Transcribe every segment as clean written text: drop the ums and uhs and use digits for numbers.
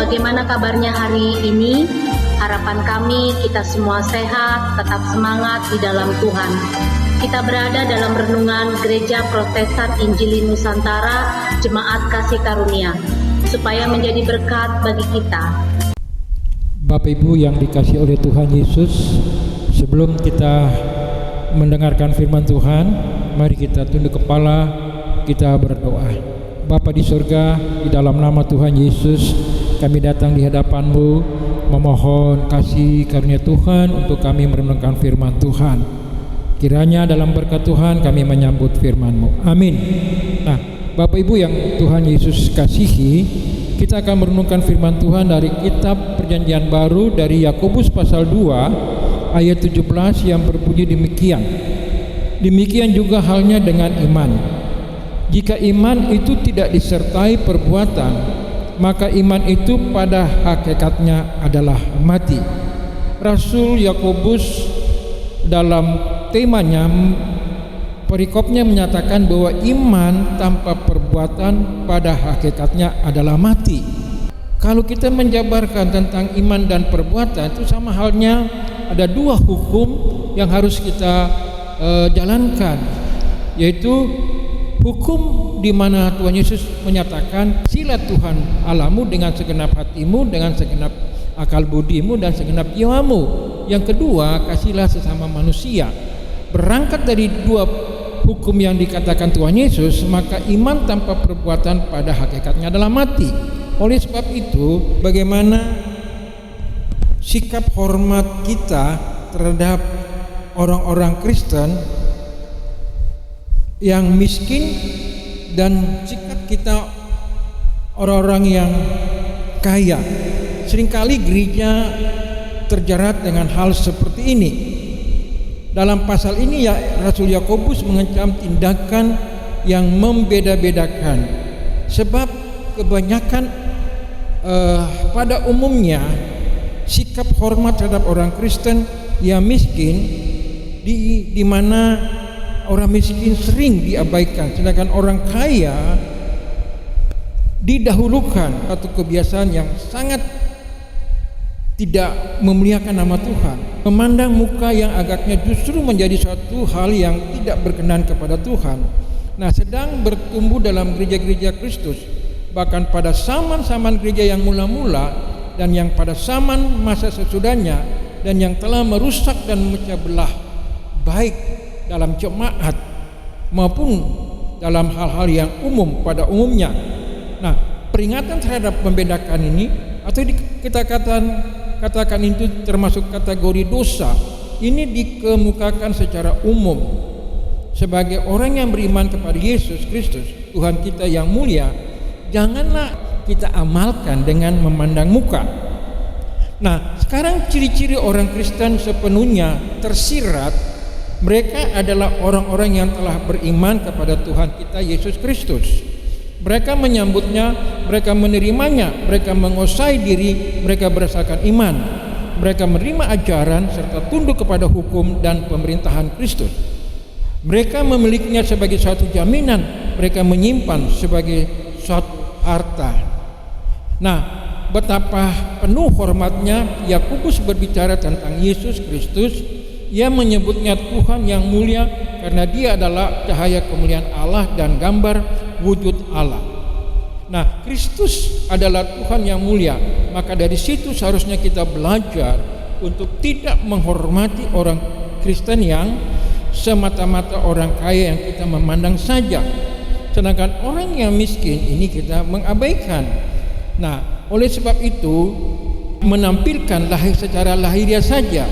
bagaimana kabarnya hari ini? Harapan kami kita semua sehat, tetap semangat di dalam Tuhan. Kita berada dalam renungan Gereja Protestan Injili Nusantara, Jemaat Kasih Karunia, supaya menjadi berkat bagi kita. Bapak Ibu yang dikasihi oleh Tuhan Yesus, sebelum kita mendengarkan firman Tuhan, mari kita tunduk kepala, kita berdoa. Bapa di surga, di dalam nama Tuhan Yesus, kami datang di hadapan-Mu, memohon kasih karunia Tuhan untuk kami merenungkan firman Tuhan. Kiranya dalam berkat Tuhan kami menyambut firman-Mu. Amin. Nah, Bapak Ibu yang Tuhan Yesus kasihi, kita akan merenungkan firman Tuhan dari kitab Perjanjian Baru dari Yakobus pasal 2 ayat 17 yang berbunyi demikian. Demikian juga halnya dengan iman. Jika iman itu tidak disertai perbuatan, maka iman itu pada hakikatnya adalah mati. Rasul Yakobus dalam temanya, perikopnya menyatakan bahwa iman tanpa perbuatan pada hakikatnya adalah mati. Kalau kita menjabarkan tentang iman dan perbuatan, itu sama halnya ada dua hukum yang harus kita jalankan, yaitu hukum di mana Tuhan Yesus menyatakan silah Tuhan Allahmu dengan segenap hatimu, dengan segenap akal budimu dan segenap jiwamu. Yang kedua, kasihlah sesama manusia. Berangkat dari dua hukum yang dikatakan Tuhan Yesus, maka iman tanpa perbuatan pada hakikatnya adalah mati. Oleh sebab itu, bagaimana sikap hormat kita terhadap orang-orang Kristen yang miskin dan sikap kita orang-orang yang kaya. Seringkali gereja terjerat dengan hal seperti ini. Dalam pasal ini ya, Rasul Yakobus mengancam tindakan yang membeda-bedakan. Sebab kebanyakan pada umumnya sikap hormat terhadap orang Kristen yang miskin di mana orang miskin sering diabaikan, sedangkan orang kaya didahulukan. Satu kebiasaan yang sangat tidak memuliakan nama Tuhan. Memandang muka yang agaknya justru menjadi suatu hal yang tidak berkenan kepada Tuhan. Nah, sedang bertumbuh dalam gereja-gereja Kristus, bahkan pada zaman-zaman gereja yang mula-mula dan yang pada zaman masa sesudahnya, dan yang telah merusak dan memecah belah, baik dalam jemaat maupun dalam hal-hal yang umum pada umumnya. Nah, peringatan terhadap membedakan ini, atau kita katakan itu termasuk kategori dosa, ini dikemukakan secara umum. Sebagai orang yang beriman kepada Yesus Kristus Tuhan kita yang mulia, janganlah kita amalkan dengan memandang muka. Nah, sekarang ciri-ciri orang Kristen sepenuhnya tersirat. Mereka adalah orang-orang yang telah beriman kepada Tuhan kita Yesus Kristus. Mereka menyambutnya, mereka menerimanya, mereka menguasai diri, mereka berdasarkan iman. Mereka menerima ajaran serta tunduk kepada hukum dan pemerintahan Kristus. Mereka memilikinya sebagai suatu jaminan, mereka menyimpan sebagai suatu harta. Nah, betapa penuh hormatnya Yakobus berbicara tentang Yesus Kristus. Ia menyebutnya Tuhan yang mulia karena dia adalah cahaya kemuliaan Allah dan gambar wujud Allah. Nah, Kristus adalah Tuhan yang mulia. Maka dari situ seharusnya kita belajar untuk tidak menghormati orang Kristen yang semata-mata orang kaya yang kita memandang saja. Sedangkan orang yang miskin ini kita mengabaikan. Nah, oleh sebab itu menampilkan secara lahiriah saja,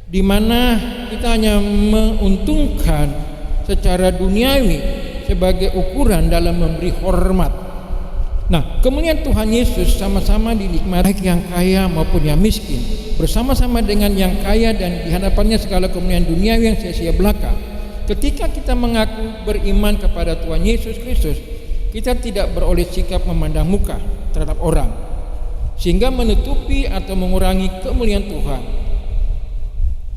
di mana kita hanya menguntungkan secara duniawi sebagai ukuran dalam memberi hormat. Nah, kemuliaan Tuhan Yesus sama-sama dinikmati baik yang kaya maupun yang miskin, bersama-sama dengan yang kaya, dan di hadapannya segala kemuliaan duniawi yang sia-sia belaka. Ketika kita mengaku beriman kepada Tuhan Yesus Kristus, kita tidak beroleh sikap memandang muka terhadap orang sehingga menutupi atau mengurangi kemuliaan Tuhan.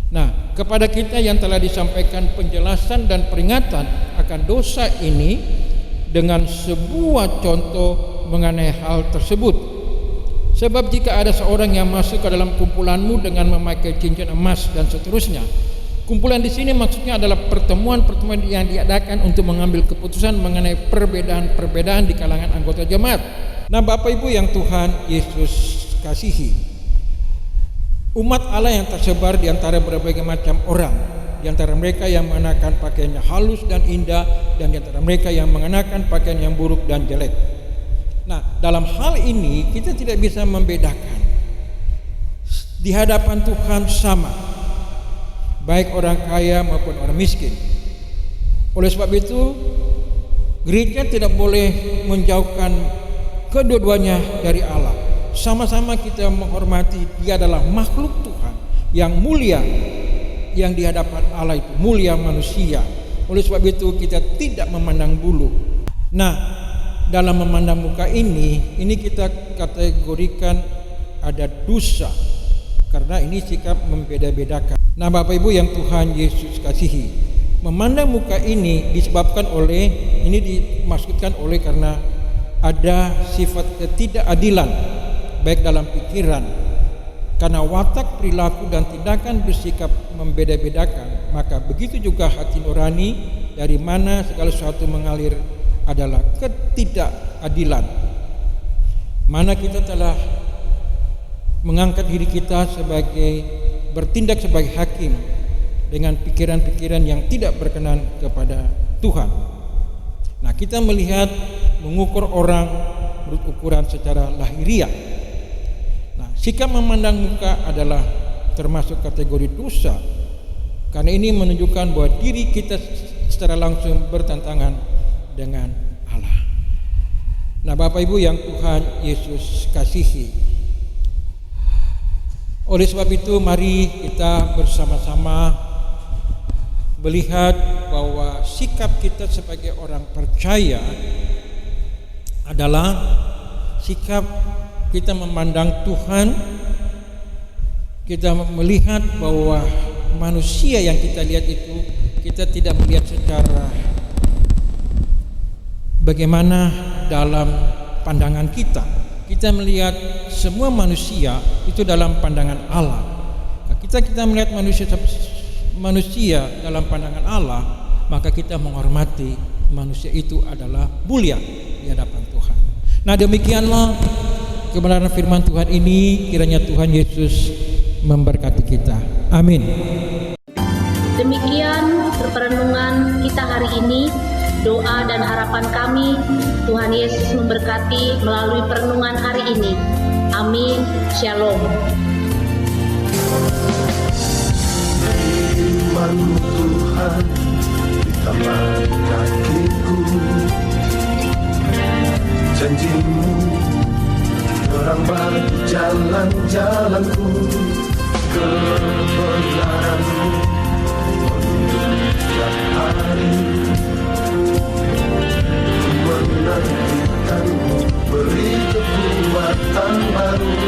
Nah, kepada kita yang telah disampaikan penjelasan dan peringatan akan dosa ini dengan sebuah contoh mengenai hal tersebut. Sebab jika ada seorang yang masuk ke dalam kumpulanmu dengan memakai cincin emas dan seterusnya, kumpulan di sini maksudnya adalah pertemuan-pertemuan yang diadakan untuk mengambil keputusan mengenai perbedaan-perbedaan di kalangan anggota jemaat. Nah, Bapak Ibu yang Tuhan Yesus kasihi, umat Allah yang tersebar di antara berbagai macam orang, di antara mereka yang mengenakan pakaiannya halus dan indah, dan di antara mereka yang mengenakan pakaian yang buruk dan jelek. Nah, dalam hal ini kita tidak bisa membedakan. Di hadapan Tuhan sama, baik orang kaya maupun orang miskin. Oleh sebab itu, gereja tidak boleh menjauhkan kedua-duanya dari Allah. Sama-sama kita menghormati dia adalah makhluk Tuhan yang mulia, yang di hadapan Allah itu mulia manusia. Oleh sebab itu kita tidak memandang bulu. Nah, dalam memandang muka ini kita kategorikan ada dosa, karena ini sikap membeda-bedakan. Nah, Bapak Ibu yang Tuhan Yesus kasihi, memandang muka ini disebabkan oleh, ini dimaksudkan oleh karena ada sifat ketidakadilan baik dalam pikiran, karena watak, perilaku dan tindakan bersikap membeda-bedakan, maka begitu juga hati nurani dari mana segala sesuatu mengalir adalah ketidakadilan. Mana kita telah mengangkat diri kita sebagai bertindak sebagai hakim dengan pikiran-pikiran yang tidak berkenan kepada Tuhan. Nah, kita melihat mengukur orang menurut ukuran secara lahiriah. Nah, sikap memandang muka adalah termasuk kategori dosa, karena ini menunjukkan bahwa diri kita secara langsung bertentangan dengan Allah. Nah, Bapak Ibu yang Tuhan Yesus kasihi, oleh sebab itu mari kita bersama-sama melihat bahwa sikap kita sebagai orang percaya adalah sikap kita memandang Tuhan. Kita melihat bahwa manusia yang kita lihat itu, kita tidak melihat secara bagaimana dalam pandangan kita. Kita melihat semua manusia itu dalam pandangan Allah. Nah, kita melihat manusia dalam pandangan Allah, maka kita menghormati manusia itu adalah mulia di hadapan Tuhan. Nah, demikianlah kebenaran firman Tuhan ini. Kiranya Tuhan Yesus memberkati kita. Amin. Demikian perenungan kita hari ini. Doa dan harapan kami, Tuhan Yesus memberkati melalui perenungan hari ini. Amin. Shalom. Firman Tuhan di taman kakiku, janji-Mu terang bagi jalan-jalanku, kebenaran-Mu menuntun setiap hari. Menantikan-Mu beri kekuatan baru.